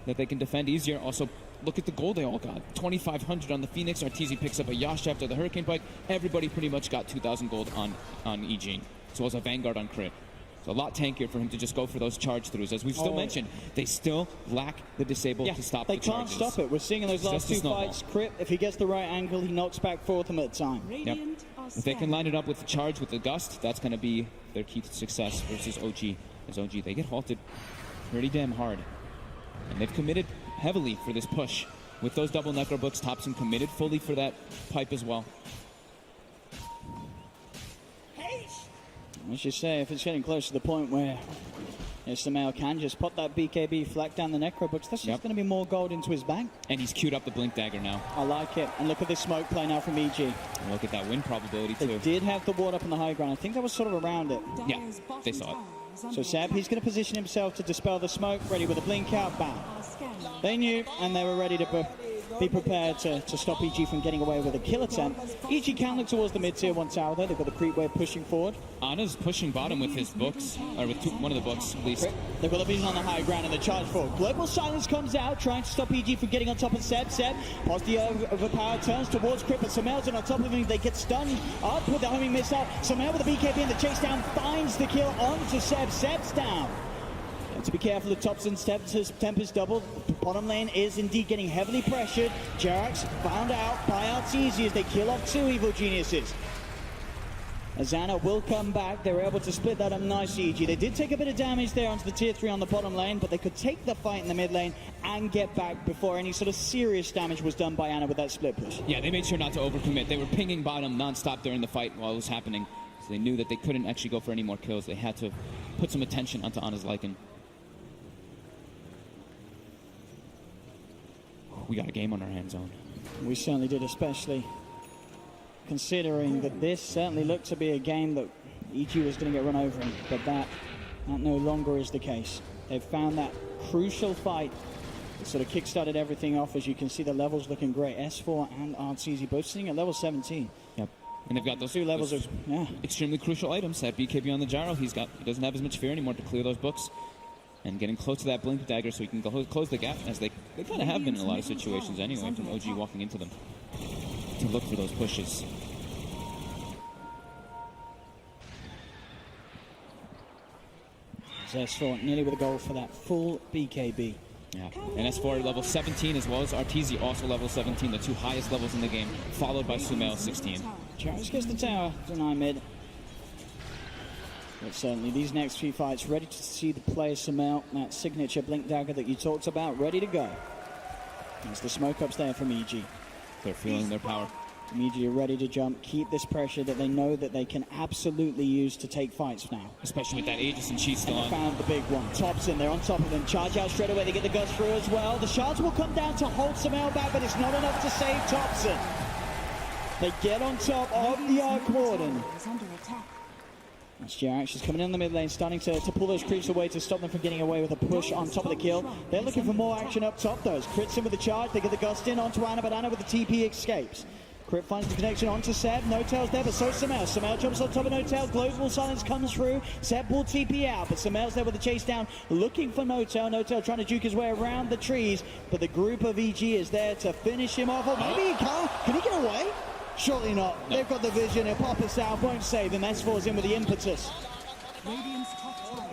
H: that they can defend easier. Also, look at the gold they all got. 2,500 on the Phoenix. Arteezy picks up a Yash after the Hurricane Bike. Everybody pretty much got 2,000 gold on EG. So as a Vanguard on Crit. So a lot tankier for him to just go for those charge throughs. As we've still mentioned, they still lack the disable to stop the charges.
G: They can't stop it. We're seeing in those last 2 fights, Crit, if he gets the right angle, he knocks back 4 of them at a time.
H: Yep. If they can line it up with the charge, with the gust, that's going to be their key to success versus OG. As OG, they get halted pretty damn hard. And they've committed heavily for this push. With those double Necro Books, Thompson committed fully for that pipe as well.
G: As you say, if it's getting close to the point where Samuel can just pop that BKB, flat down the Necro Books, that's just going to be more gold into his bank.
H: And he's queued up the Blink Dagger now.
G: I like it. And look at this smoke play now from EG.
H: And look at that win probability too.
G: They did have the ward up on the high ground. I think that was sort of around it.
H: Yeah, they saw it.
G: So Seb, he's going to position himself to dispel the smoke, ready with a blink out, bam. They knew, and they were ready to be prepared to stop EG from getting away with a kill attempt. EG can look towards the mid-tier 1 tower there. They've got the creep wave pushing forward.
H: Ana's pushing bottom with his books, or with one of the books at least.
G: They've got the vision on the high ground and the charge forward. Global Silence comes out, trying to stop EG from getting on top of Seb. Seb, past the overpower, turns towards Crit, but Samel's on top of him. They get stunned up with the homing missile. Samel with the BKB and the chase down finds the kill onto Seb. Seb's down. To be careful of Thompson's tempers doubled. Bottom lane is indeed getting heavily pressured. Jarax found out. Buyouts easy as they kill off 2 evil geniuses. Azana will come back. They were able to split that up nicely, EG. They did take a bit of damage there onto the tier 3 on the bottom lane, but they could take the fight in the mid lane and get back before any sort of serious damage was done by Ana with that split push.
H: Yeah, they made sure not to overcommit. They were pinging bottom non-stop during the fight while it was happening. So they knew that they couldn't actually go for any more kills. They had to put some attention onto Ana's Lycan. We got a game on our hands on.
G: We certainly did, especially considering that this certainly looked to be a game that EG was going to get run over in, but that no longer is the case. They've found that crucial fight It sort of kick-started everything off. As you can see, the levels looking great. S4 and Arteezy both sitting at level 17.
H: Yep. And they've got those
G: two levels
H: those
G: of, yeah,
H: extremely crucial items. That BKB on the gyro, he doesn't have as much fear anymore to clear those books. And getting close to that blink dagger so he can close the gap, as they kind of have been in a lot of situations anyway, from OG walking into them to look for those pushes.
G: S4 nearly with a goal for that full BKB.
H: Yeah, and S4 level 17 as well as Arteezy also level 17, the two highest levels in the game, followed by Sumail 16.
G: Charles gets the tower, deny mid. But certainly these next few fights, ready to see the players Sumail, that signature blink dagger that you talked about, ready to go. There's the smoke ups there from EG.
H: They're feeling their power.
G: EG are ready to jump, keep this pressure that they know that they can absolutely use to take fights now.
H: Especially with that Aegis and Chi still on.
G: Found the big one. Thompson, they're on top of them. Charge out straight away. They get the gust through as well. The shards will come down to hold Sumail back, but it's not enough to save Thompson. They get on top of the Arc Warden. That's Jerax. She's coming in the mid lane, starting to pull those creeps away to stop them from getting away with a push on top of the kill. They're looking for more action up top, though. Crits in with the charge. They get the gust in onto Anna, but Anna with the TP escapes. Crit finds the connection onto Seb. No Tail's there, but so Sumail. Sumail jumps on top of No Tail. Global silence comes through. Seb will TP out, but Sumail's there with the chase down, looking for No Tail. No Tail trying to juke his way around the trees, but the group of EG is there to finish him off. Or maybe he can't. Can he get away? Surely not. No. They've got the vision. He'll pop us out, won't save him. S4's in with the impetus.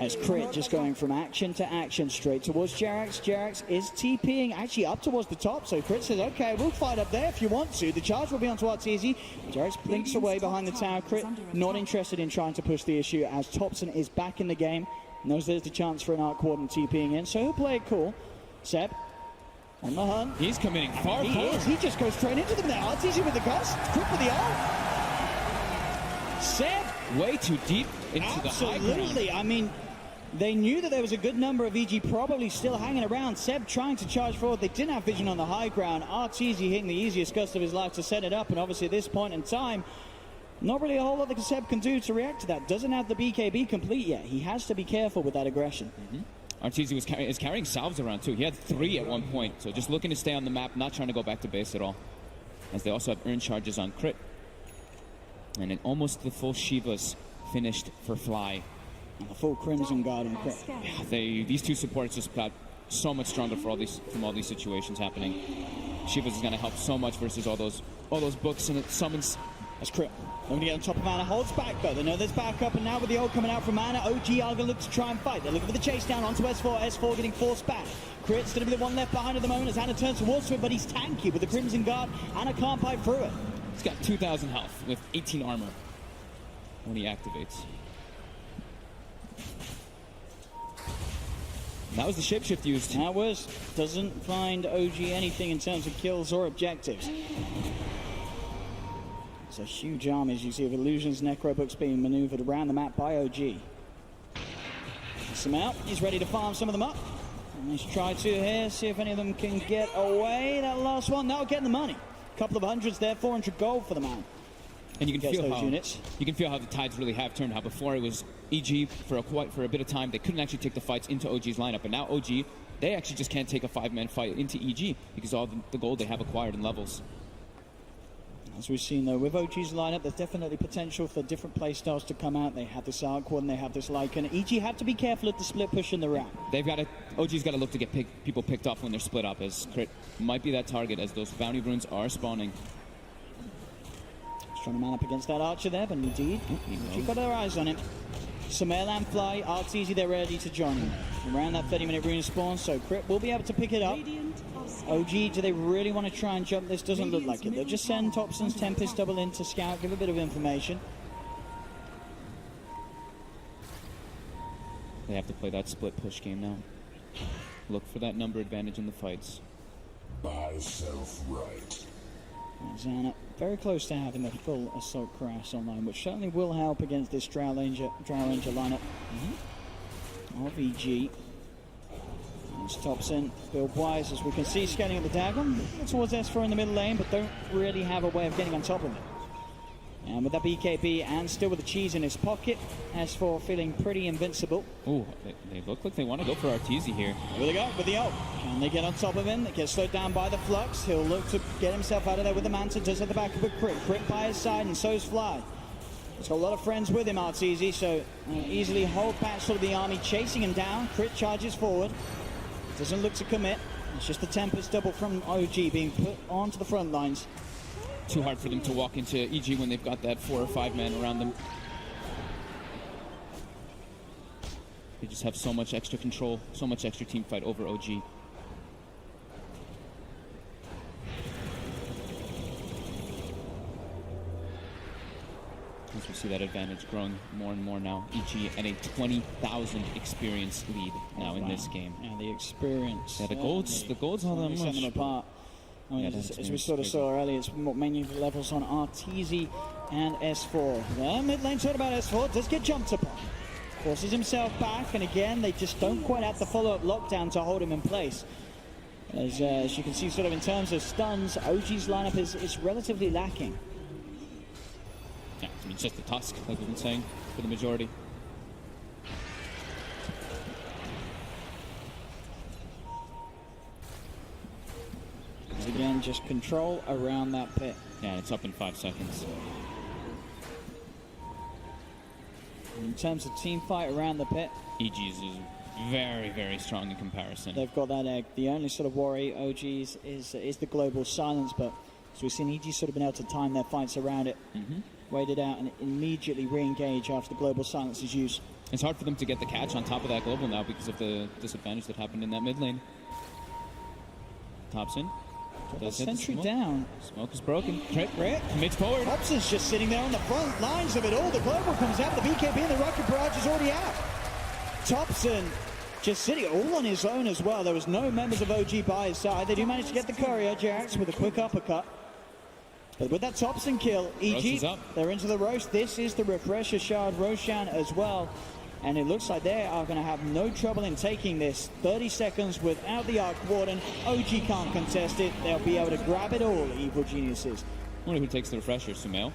G: As Crit just going from action to action straight towards Jerax. Jerax is TPing actually up towards the top, so Crit says, okay, we'll fight up there if you want to. The charge will be onto Arteezy. Jerax blinks away behind the tower. Crit not interested in trying to push the issue as Thompson is back in the game. Knows there's the chance for an Arc Warden TPing in, so he'll play it cool. Seb on the hunt.
H: He's committing far forward.
G: He just goes straight into them there. Arteezy with the gust. Crit with the ult. Seb
H: way too deep into the high ground.
G: Absolutely. I mean, they knew that there was a good number of EG probably still hanging around. Seb trying to charge forward. They didn't have vision on the high ground. Arteezy hitting the easiest gust of his life to set it up. And obviously at this point in time, not really a whole lot that Seb can do to react to that. Doesn't have the BKB complete yet. He has to be careful with that aggression.
H: Arteezy is carrying salves around too. He had 3 at one point. So just looking to stay on the map, not trying to go back to base at all. As they also have earned charges on Crit. And then almost the full Shiva's finished for Fly.
G: And the full Crimson Guard and Crit.
H: Yeah, these two supports just got so much stronger for from all these situations happening. Shiva's is going to help so much versus all those books, and it summons.
G: That's Crit. They're going to get on top of Mana. Holds back though. They know there's backup, and now with the ult coming out from Mana, OG are going to look to try and fight. They're looking for the chase down onto S4. S4 getting forced back. Crit's going to be the one left behind at the moment as Anna turns towards him, but he's tanky with the Crimson Guard. Anna can't pipe through it.
H: He's got 2,000 health with 18 armor when he activates. That was the shapeshift used.
G: That was. Doesn't find OG anything in terms of kills or objectives. It's a huge army, as you see, of illusions, necrobooks being maneuvered around the map by OG. Some out. He's ready to farm some of them up. And let's try to here, see if any of them can get away. That last one, now getting the money. A couple of hundreds there, 400 gold for the man.
H: And you can feel how you can feel how the tides really have turned. How before it was EG for a bit of time they couldn't actually take the fights into OG's lineup, but now OG they actually just can't take a 5-man fight into EG because of all the gold they have acquired in levels.
G: As we've seen though, with OG's lineup, there's definitely potential for different playstyles to come out. They have this Arc Warden, they have this Lycan. EG have to be careful at the split push in the ramp.
H: OG's got to look to get people picked off when they're split up, as Crit might be that target as those bounty runes are spawning.
G: Trying to man up against that archer there, but indeed, she's got her eyes on him. Sumail and Fly, Arteezy, they're ready to join him. Around that 30-minute rune spawn, so Crit will be able to pick it up. OG, do they really want to try and jump this? Doesn't look like it. They'll just send Thompson's Tempest double in to scout, give a bit of information.
H: They have to play that split push game now. Look for that number advantage in the fights.
I: Buy self-right.
G: Zana very close to having the full Assault Crash online, which certainly will help against this Drow Ranger lineup of EG. There's Thompson, build wise, as we can see, scanning at the dagger towards S4 in the middle lane, but don't really have a way of getting on top of it. And with that BKB and still with the cheese in his pocket, S4 feeling pretty invincible.
H: Ooh, they look like they want to go for Arteezy here.
G: Here they go with the ult. Can they get on top of him? They get slowed down by the flux. He'll look to get himself out of there with the Manta. Does at the back of a Crit. Crit by his side, and so's Fly. He's got a lot of friends with him, Arteezy, so easily hold back sort of the army, chasing him down. Crit charges forward. Doesn't look to commit. It's just the Tempest double from OG being put onto the front lines.
H: Too hard for them to walk into EG when they've got that 4 or 5 man around them. They just have so much extra control, so much extra team fight over OG. As we see that advantage growing more and more now. EG at a 20,000 experience lead now in this game.
G: Yeah, the experience.
H: Yeah, the gold's all that much.
G: Set them apart. I mean, as we sort of saw earlier, it's mainly the levels on Arteezy and S4. The mid lane talking about S4 does get jumped upon. Forces himself back, and again, they just don't quite have the follow-up lockdown to hold him in place. As you can see, sort of in terms of stuns, OG's lineup is relatively lacking.
H: Yeah, I mean, it's just the Tusk, like we've been saying, for the majority.
G: Again, just control around that pit.
H: Yeah, it's up in 5 seconds.
G: In terms of team fight around the pit,
H: EG's is very, very strong in comparison.
G: they've got that egg. The only sort of worry OG's is the global silence, but as we've seen, EG's sort of been able to time their fights around it, wait it out, and immediately re-engage after the global silence is used.
H: It's hard for them to get the catch on top of that global now because of the disadvantage that happened in that mid lane. Tops in. Does hit the
G: Sentry
H: smoke.
G: down.
H: Smoke is broken. Crit.
G: Crit.
H: Commits forward.
G: Hobson's just sitting there on the front lines of it all. The global comes out, the BKB and the rocket barrage is already out. Thompson just sitting all on his own as well. There was no members of OG by his side. They do manage to get the courier, Jax, with a quick uppercut. But with that Thompson kill, EG, they're into the roast. This is the refresher shard Roshan as well. And it looks like they are going to have no trouble in taking this. 30 seconds without the Arc Warden. OG can't contest it. They'll be able to grab it all, Evil Geniuses.
H: I wonder who takes the refresher, Sumail.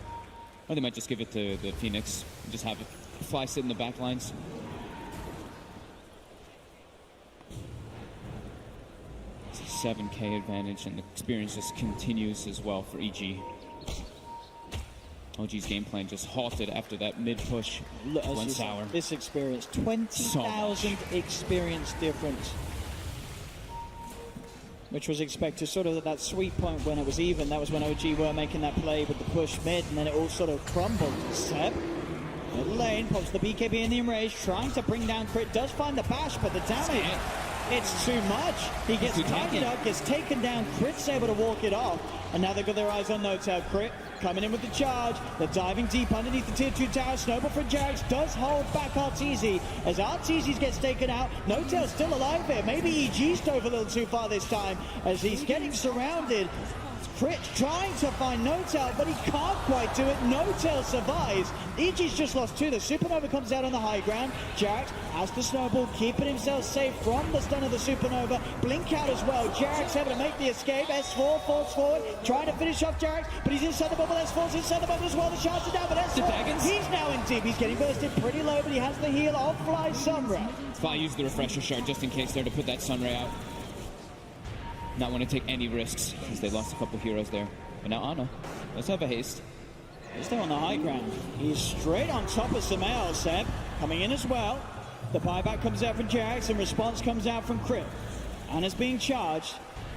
H: Or they might just give it to the Phoenix and just have it Fly sit in the back lines. It's a 7K advantage, and the experience just continues as well for EG. OG's game plan just halted after that mid-push went sour.
G: This experience, 20,000 experience difference. Which was expected sort of at that sweet point when it was even. That was when OG were making that play with the push mid, and then it all sort of crumbled. Seb, middle lane, pops the BKB in the enrage, trying to bring down Crit, does find the bash, but the damage, it's too much. He gets tied up, gets taken down, Crit's able to walk it off, and now they've got their eyes on No-Tail. Crit coming in with the charge. They're diving deep underneath the tier 2 tower. Snowball for Jax does hold back Arteezy. As Arteezy gets taken out, No-Tail's still alive here. Maybe EG's dove a little too far this time as he's getting surrounded. Crit trying to find No-Tail, but he can't quite do it. No-Tail survives. EG's just lost 2. The Supernova comes out on the high ground. Jax has the Snowball, keeping himself safe from the stun of the Supernova. Blink out as well. Jax able to make the escape. S4 falls forward, trying to finish off Jax, but he's inside the bubble. S4's inside the bubble as well. The shots are down, but S4, he's now in deep. He's getting bursted pretty low, but he has the heal of Fly Sunray.
H: Fly used the refresher shard just in case there to put that Sunray out. Not want to take any risks because they lost a couple heroes there. But now Ana does have a haste.
G: He's still on the high ground. He's straight on top of Samael, Seb. Coming in as well. The buyback comes out from Jax and response comes out from Crit. Ana's being charged.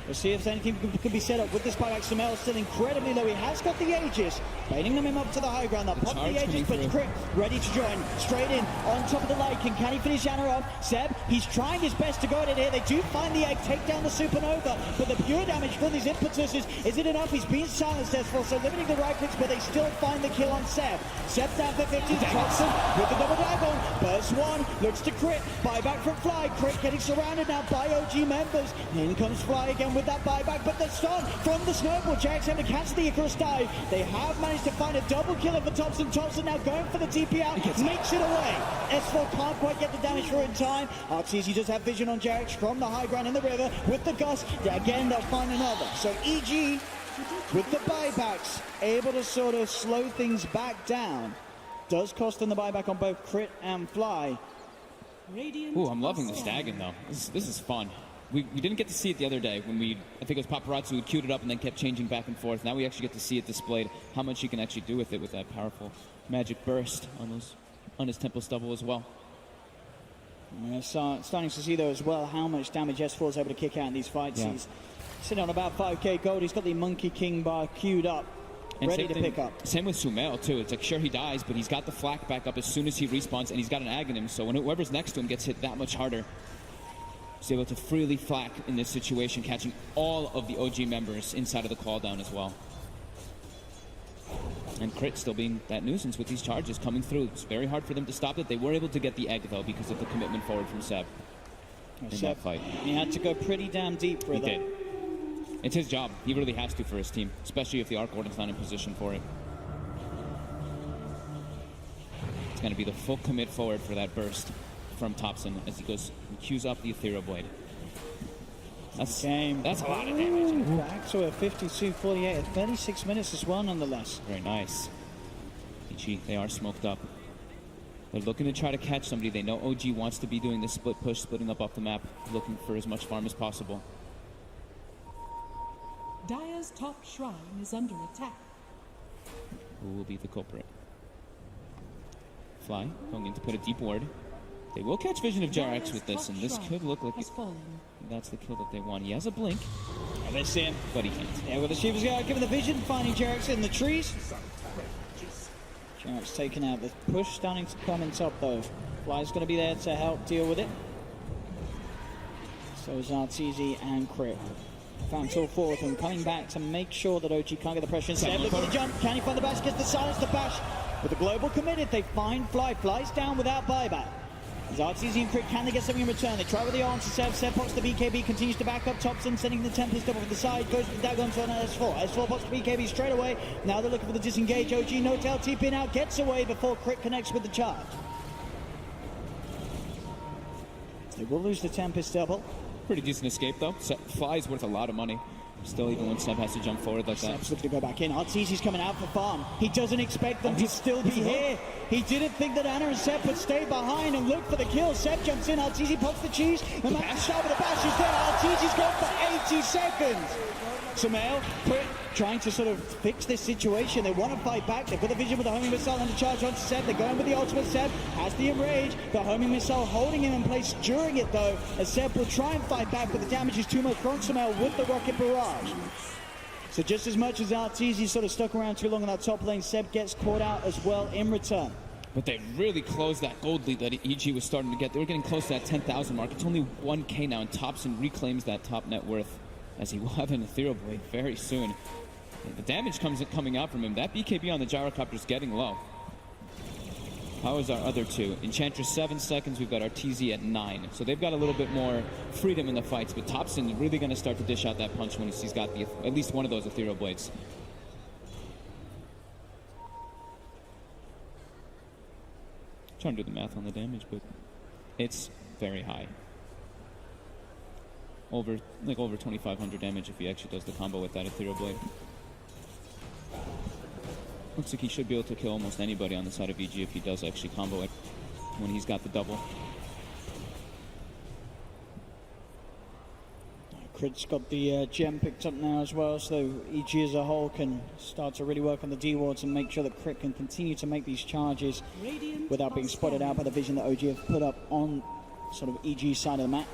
G: We'll see if anything can be set up with this buyback. Samael still incredibly low. He has got the Aegis, baiting them up to the high ground. They'll pop the Aegis, but Crit ready to join. Straight in, on top of the Lycan. Can he finish Ana off? Seb, he's trying his best to go at it here. They do find the egg, take down the Supernova, but the pure damage from these impetuses, is it enough? He's being silenced, S4, so limiting the right clicks, but they still find the kill on Seb. Seb's down for 50, Thompson with the double dragon. Burst 1, looks to Crit. Buyback from Fly. Crit getting surrounded now by OG members. In comes Fly again with that buyback, but the stun from the Snowball. Jax able to catch the Icarus dive. They have managed to find a double killer for Thompson. Thompson now going for the TP out, makes it away. S4 can't quite get the damage through in time. Arteezy does have vision on Jax from the high ground in the river with the gust. Again, they'll find another. So EG with the buybacks, able to sort of slow things back down. Does cost them the buyback on both Crit and Fly.
H: Ooh, I'm loving the stagging though. This is fun. We didn't get to see it the other day when I think it was Paparazzi who queued it up and then kept changing back and forth. Now we actually get to see it displayed, how much you can actually do with it with that powerful magic burst on his Temple Stubble as well.
G: We're starting to see though as well how much damage S4 is able to kick out in these fights.
H: Yeah.
G: He's sitting on about 5k gold. He's got the Monkey King bar queued up,
H: And
G: ready to pick up.
H: Same with Sumail too. It's like sure he dies, but he's got the flak back up as soon as he respawns, and he's got an ag in him. So when whoever's next to him gets hit that much harder, he's able to freely flak in this situation, catching all of the OG members inside of the call down as well. And Crit still being that nuisance with these charges coming through. It's very hard for them to stop it. They were able to get the egg though because of the commitment forward from Seb in that fight.
G: He had to go pretty damn deep for
H: He
G: that.
H: did. It's his job. He really has to for his team, especially if the Arc Warden's not in position for it. It's going to be the full commit forward for that burst from Thompson as he goes and queues up the Ethereal Blade. That's a lot of damage.
G: Back to a 52-48 at 36 minutes as well, nonetheless.
H: Very nice. EG, they are smoked up. They're looking to try to catch somebody. They know OG wants to be doing this split push, splitting up off the map, looking for as much farm as possible.
J: Dire's top shrine is under attack.
H: Who will be the culprit? Fly, going in to put a deep ward. They will catch vision of Jarex with this, and this could look like that's the kill that they want. He has a blink.
G: And they see him.
H: But he can't.
G: Yeah, well, the Shivers guy giving the vision, finding Jarex in the trees. Jarex taken out. The push starting to come in top, though. Fly's going to be there to help deal with it. So is Arteezy and Crit. Found all four of them coming back to make sure that OG can't get the pressure instead. Look at the jump. Can he find the bash? Gets the silence, the bash. With the global committed, they find Fly. Flies down without buyback. As Arteezy and Crit, can they get something in return? They try with the answer. Seb pops the BKB, continues to back up. Thompson sending the Tempest up over the side. Goes with the Dagon to an S4. S4 pops the BKB straight away. Now they're looking for the disengage. OG no tail TP out. Gets away before Crit connects with the charge. They will lose the Tempest double.
H: Pretty decent escape though. Fly's worth a lot of money. Still, even when Seb has to jump forward like that.
G: Seb's looking to go back in. Arteezy's coming out for farm. He doesn't expect them to still be here. He didn't think that Ana and Seb would stay behind and look for the kill. Seb jumps in. Arteezy pops the cheese. The man shot with the bash is there. Arteezy's gone for 80 seconds. Sumail, Crit, trying to sort of fix this situation. They want to fight back. They've got the vision with the homing missile under charge onto Seb. They're going with the ultimate. Seb has the enrage. The homing missile holding him in place during it though, as Seb will try and fight back, but the damage is too much from Sumail with the rocket barrage. So just as much as Arteezy sort of stuck around too long in that top lane, Seb gets caught out as well in return.
H: But they really closed that gold lead that EG was starting to get. They were getting close to that 10,000 mark. It's only 1K now, and Thompson reclaims that top net worth as he will have an Ethereal Blade very soon. And the damage coming out from him. That BKB on the gyrocopter is getting low. How is our other two? Enchantress 7 seconds. We've got Arteezy at 9. So they've got a little bit more freedom in the fights. But Thompson really going to start to dish out that punch when he's got at least one of those Ethereal Blades. Trying to do the math on the damage, but it's very high. Over 2,500 damage if he actually does the combo with that Ethereal Blade. Looks like he should be able to kill almost anybody on the side of EG if he does actually combo it when he's got the double.
G: Crit's got the gem picked up now as well, so EG as a whole can start to really work on the D-wards and make sure that Crit can continue to make these charges without being spotted out by the vision that OG have put up on sort of EG's side of the map.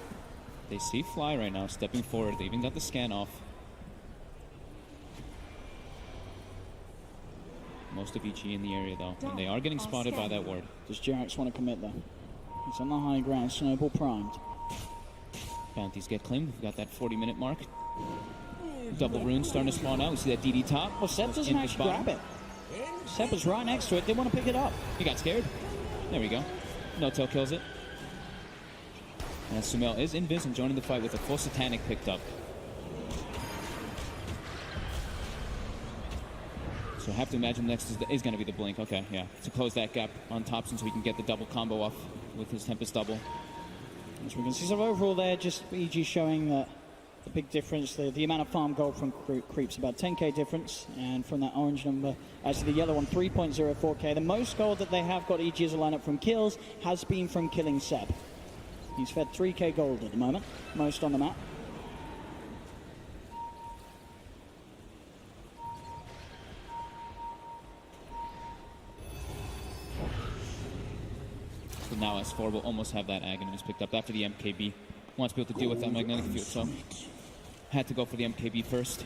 H: They see Fly right now stepping forward. They even got the scan off. Most of EG in the area though, and they are getting spotted by that ward.
G: Does Jarex want to commit though? He's on the high ground, Snowball primed.
H: Bounties get claimed. We've got that 40-minute mark. Double runes starting to spawn out. We see that DD top.
G: Well, Seb doesn't actually grab it. Seb was right next to it. Didn't want to pick it up.
H: He got scared. There we go. No-tail kills it. And Sumail is invis and joining the fight with a full Satanic picked up. So I have to imagine next is going to be the blink. Okay, yeah. To close that gap on Thompson so he can get the double combo off with his Tempest double.
G: As we can see, so overall there, just EG showing that The big difference, the amount of farm gold from creeps about 10k difference, and from that orange number, actually the yellow one 3.04k. The most gold that they have got EG as a lineup from kills has been from killing Seb. He's fed 3k gold at the moment, most on the map.
H: So now S4 will almost have that Aghanim picked up after the MKB. Wants to be able to deal with that magnetic field, so had to go for the MKB first.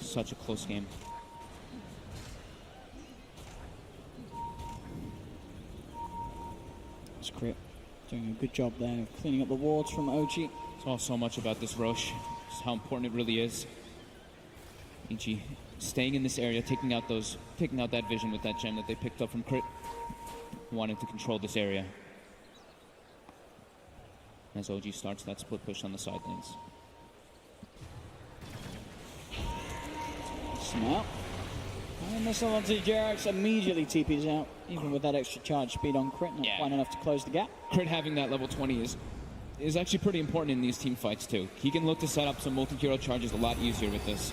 H: Such a close game.
G: It's Crit doing a good job there of cleaning up the wards from OG.
H: It's all so much about this Roche, just how important it really is. EG staying in this area, taking out that vision with that gem that they picked up from Crit. Wanting to control this area. As OG starts that split push on the side lanes.
G: Smart. And missile onto Jerax, immediately TP's out. Even with that extra charge speed on Crit, not quite enough to close the gap.
H: Crit having that level 20 is actually pretty important in these team fights too. He can look to set up some multi-hero charges a lot easier with this.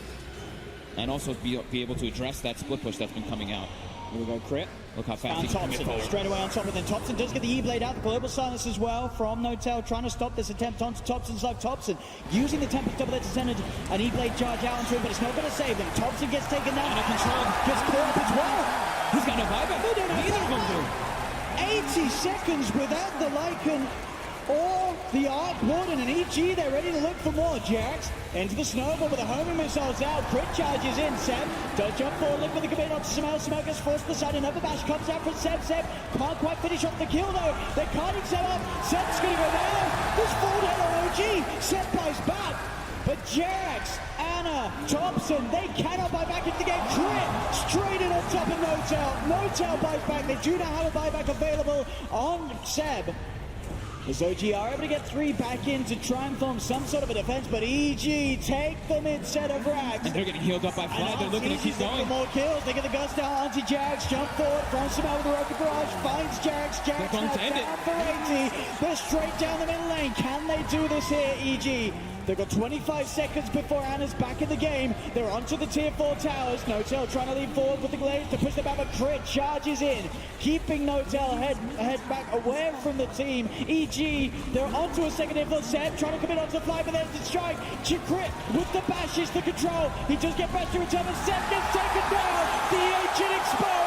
H: And also be able to address that split push that's been coming out.
G: Here we go, Crit.
H: Look how fast
G: he's coming forward. Straight away on top of it. Then Thompson does get the E-Blade out. The global silence as well from Notel, trying to stop this attempt onto Thompson's life. Thompson using the Tempest double edge to send an E-Blade charge out onto him, but it's not going to save him. Thompson gets taken down.
H: Under control.
G: Gets caught up as well.
H: He's got no buyback. Neither of them do.
G: 80 seconds without the Lycan or the Arc Warden and EG. They're ready to look for more. Jax into the snowball with the homing missiles out. Crit charges in. Seb does jump forward, look for the commit onto Samel. Samel gets forced to the side. Another bash comes out from Seb. Seb can't quite finish off the kill though. They're carting Seb up. Seb's going to go down. There's 4 down on OG. Seb buys back. But Jax, Anna, Thompson, they cannot buy back into the game. Crit straight in on top of Notel. Notel buys back. They do not have a buyback available on Seb. As OG are able to get 3 back in to try and form some sort of a defense, but EG take them instead of Rax.
H: And they're getting healed up by Fly. They're looking to keep going.
G: More kills. They get the gust down onto Jax. Jump forward from Samel with the rocket barrage. Finds Jax. Jax now down for 80. They're straight down the middle lane. Can they do this here, EG? They've got 25 seconds before Anna's back in the game. They're onto the tier 4 towers. Notel trying to lead forward with the glaives to push them back, but Crit charges in, keeping Notel head back away from the team. EG, they're onto a second tier 4. Seb trying to commit onto the fly, but there's the strike. Crit with the bashes, the control. He does get back to return, and Seb gets taken down. The agent exposed.